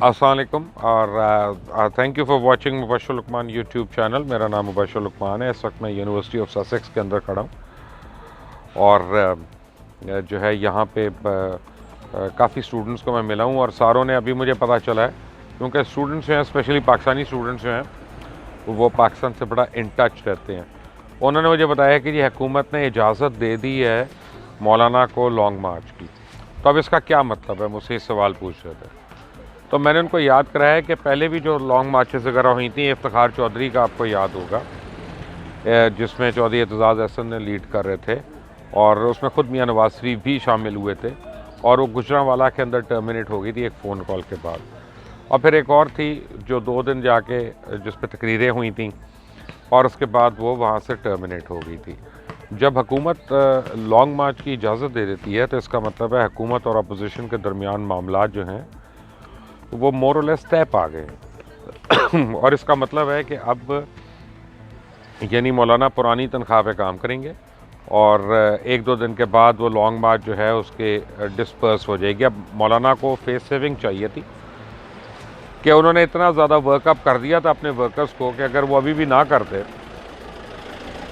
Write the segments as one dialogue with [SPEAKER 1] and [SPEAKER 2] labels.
[SPEAKER 1] अस्सलाम वालेकुम और thank you for watching Mubashar Luqman YouTube channel. मेरा नाम मुबशर लुकमान है। इस वक्त मैं यूनिवर्सिटी ऑफ ससेक्स के अंदर खड़ा हूँ और जो है यहाँ पे काफ़ी स्टूडेंट्स को मैं मिला हूँ और सारों ने अभी मुझे पता चला है, क्योंकि स्टूडेंट्स जो हैं स्पेशली पाकिस्तानी स्टूडेंट्स जो हैं वो पाकिस्तान से बड़ा इन टच रहते हैं। उन्होंने मुझे बताया कि जी हुकूमत ने इजाज़त दे दी है मौलाना को लॉन्ग मार्च की, तो अब इसका क्या मतलब है, मुझसे इस सवाल पूछ रहे थे। तो मैंने उनको याद कराया कि पहले भी जो लॉन्ग मार्चेस वगैरह हुई थी, इफ्तिखार चौधरी का आपको याद होगा, जिसमें चौधरी एतजाज़ अहसन ने लीड कर रहे थे और उसमें ख़ुद मियां नवाज शरीफ भी शामिल हुए थे और वो गुजरांवाला के अंदर टर्मिनेट हो गई थी एक फ़ोन कॉल के बाद। और फिर एक और थी जो 2 दिन जाके जिस पर तकरीरें हुई थी और उसके बाद वो वहाँ से टर्मिनेट हो गई थी। जब हुकूमत लॉन्ग मार्च की इजाज़त दे देती है तो इसका मतलब है हुकूमत और अपोजिशन के दरमियान मामलात जो हैं वो मोर और लेस तय पा गए और इसका मतलब है कि अब यानी मौलाना पुरानी तनख्वाह पे काम करेंगे और 1-2 दिन के बाद वो लॉन्ग मार्च जो है उसके डिस्पर्स हो जाएगी। अब मौलाना को फेस सेविंग चाहिए थी कि उन्होंने इतना ज़्यादा वर्कअप कर दिया था अपने वर्कर्स को कि अगर वो अभी भी ना करते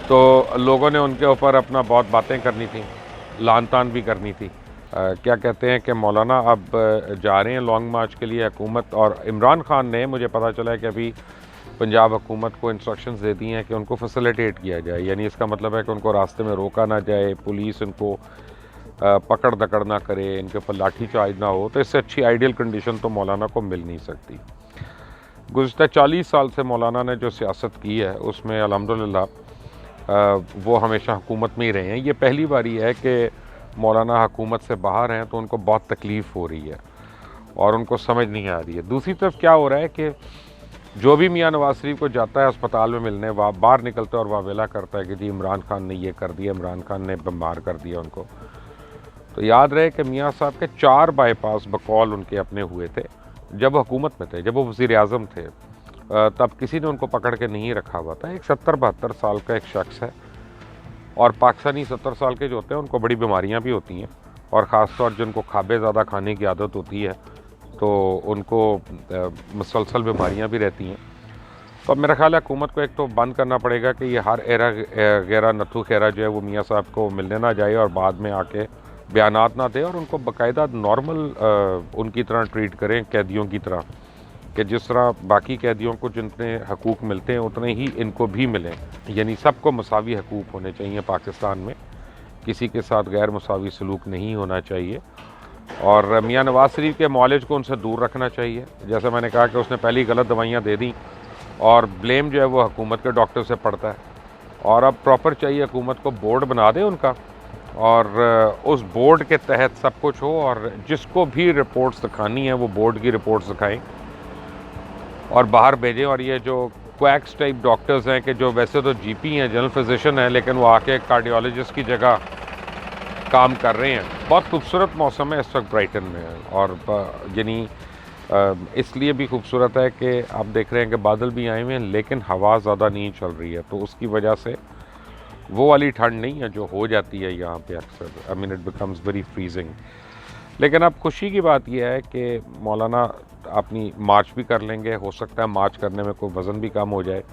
[SPEAKER 1] तो लोगों ने उनके ऊपर अपना बहुत बातें करनी थी, लान तान भी करनी थी। क्या कहते हैं कि मौलाना अब जा रहे हैं लॉन्ग मार्च के लिए हुकूमत, और इमरान खान ने, मुझे पता चला है कि अभी पंजाब हुकूमत को इंस्ट्रक्शंस दे दी हैं कि उनको फैसिलिटेट किया जाए, यानी इसका मतलब है कि उनको रास्ते में रोका ना जाए, पुलिस उनको पकड़ दकड़ ना करे, इनके ऊपर लाठी चार्ज ना हो। तो इससे अच्छी आइडियल कंडीशन तो मौलाना को मिल नहीं सकती। गुज़श्ता 40 साल से मौलाना ने जो सियासत की है उसमें अल्हम्दुलिल्लाह वो हमेशा हुकूमत में ही रहे हैं। ये पहली बारी है कि मौलाना हुकूमत से बाहर हैं तो उनको बहुत तकलीफ़ हो रही है और उनको समझ नहीं आ रही है। दूसरी तरफ क्या हो रहा है कि जो भी मियां नवाज शरीफ को जाता है अस्पताल में मिलने, वह बाहर निकलता है और वावेला करता है कि जी इमरान खान ने ये कर दिया, इमरान खान ने बीमार कर दिया उनको। तो याद रहे कि मियां साहब के 4 बाईपास बकौल उनके अपने हुए थे जब हुकूमत में थे, जब वो वज़ीर आज़म थे, तब किसी ने उनको पकड़ के नहीं रखा हुआ था। एक 70-72 साल का एक शख्स है और पाकिस्तानी 70 साल के जो होते हैं उनको बड़ी बीमारियां भी होती हैं और ख़ास तौर जिनको खाबे ज़्यादा खाने की आदत होती है तो उनको मुसलसल बीमारियां भी रहती हैं। तो अब मेरा ख्याल है हुकूमत को एक तो बंद करना पड़ेगा कि ये हर एरा गैरा नथु खेरा जो है वो मियाँ साहब को मिलने ना जाए और बाद में आके बयानात ना दे, और उनको बाकायदा नॉर्मल उनकी तरह ट्रीट करें, कैदियों की तरह, कि जिस तरह बाकी कैदियों को जितने हकूक़ मिलते हैं उतने ही इनको भी मिलें। यानी सबको मसावी हकूक़ होने चाहिए पाकिस्तान में, किसी के साथ गैर मसावी सलूक नहीं होना चाहिए। और मियां नवाज शरीफ के मौलिज को उनसे दूर रखना चाहिए। जैसे मैंने कहा कि उसने पहली गलत दवाइयाँ दे दी और ब्लेम जो है वो हुकूमत के डॉक्टर से पड़ता है, और अब प्रॉपर चाहिए हुकूमत को बोर्ड बना दे उनका और उस बोर्ड के तहत सब कुछ हो, और जिसको भी रिपोर्ट्स दिखानी है वो बोर्ड की रिपोर्ट्स दिखाएँ और बाहर भेजें। और ये जो क्वैक्स टाइप डॉक्टर्स हैं कि जो वैसे तो जीपी हैं, जनरल फिजिशियन हैं, लेकिन वो आके कार्डियोलॉजिस्ट की जगह काम कर रहे हैं। बहुत खूबसूरत मौसम है इस वक्त ब्राइटन में, और यानी इसलिए भी खूबसूरत है कि आप देख रहे हैं कि बादल भी आए हुए हैं लेकिन हवा ज़्यादा नहीं चल रही है, तो उसकी वजह से वो वाली ठंड नहीं है जो हो जाती है यहाँ पे अक्सर। I mean it becomes very freezing. लेकिन अब खुशी की बात यह है कि मौलाना अपनी मार्च भी कर लेंगे। हो सकता है मार्च करने में कोई वज़न भी कम हो जाए,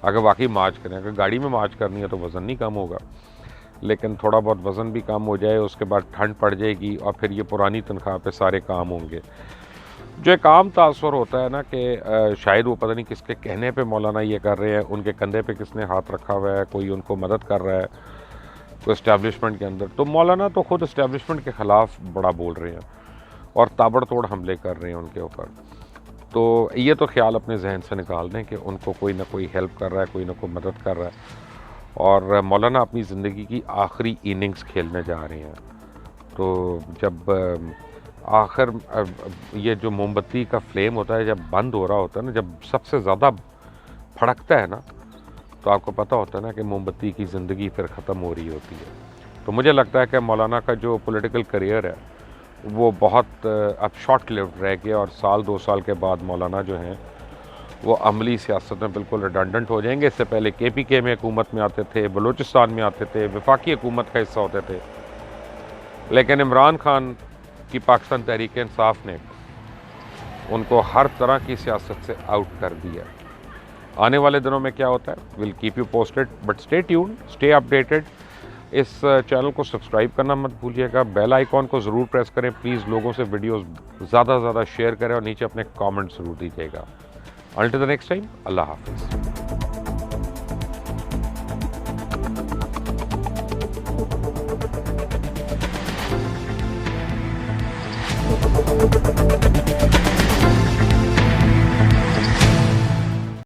[SPEAKER 1] अगर वाकई मार्च करें। अगर गाड़ी में मार्च करनी है तो वज़न नहीं कम होगा, लेकिन थोड़ा बहुत वज़न भी कम हो जाए, उसके बाद ठंड पड़ जाएगी और फिर ये पुरानी तनख्वाह पे सारे काम होंगे। जो एक आम तासुर होता है ना कि शायद वो पता नहीं किसके कहने पे मौलाना ये कर रहे हैं, उनके कंधे पे किसने हाथ रखा हुआ है, कोई उनको मदद कर रहा है, कोई इस्टेब्लिशमेंट के अंदर। तो मौलाना तो ख़ुद इस्टेब्लिशमेंट के ख़िलाफ़ बड़ा बोल रहे हैं और ताबड़तोड़ हमले कर रहे हैं उनके ऊपर। तो ये तो ख्याल अपने जहन से निकाल दें कि उनको कोई ना कोई हेल्प कर रहा है, कोई ना कोई मदद कर रहा है, और मौलाना अपनी ज़िंदगी की आखिरी इनिंग्स खेलने जा रहे हैं। तो जब आखिर ये जो मोमबत्ती का फ्लेम होता है जब बंद हो रहा होता है ना, जब सबसे ज़्यादा भड़कता है ना, तो आपको पता होता है ना कि मोमबत्ती की ज़िंदगी फिर ख़त्म हो रही होती है। तो मुझे लगता है कि मौलाना का जो पॉलिटिकल करियर है वो बहुत अब शॉर्ट लिव्ड रह गया, और 1-2 साल के बाद मौलाना जो हैं वो अमली सियासत में बिल्कुल रिडंडेंट हो जाएंगे। इससे पहले KPK में हुकूमत में आते थे, बलूचिस्तान में आते थे, वफाकी हुकूमत का हिस्सा होते थे, लेकिन इमरान खान की पाकिस्तान तहरीक इंसाफ ने उनको हर तरह की सियासत से आउट कर दिया। आने वाले दिनों में क्या होता है, will keep you posted, but stay tuned, stay updated. इस चैनल को सब्सक्राइब करना मत भूलिएगा, बेल आइकॉन को ज़रूर प्रेस करें। प्लीज़ लोगों से वीडियोस ज़्यादा से ज़्यादा शेयर करें और नीचे अपने कमेंट ज़रूर दीजिएगा। अनटिल द नेक्स्ट टाइम, अल्लाह हाफिज़।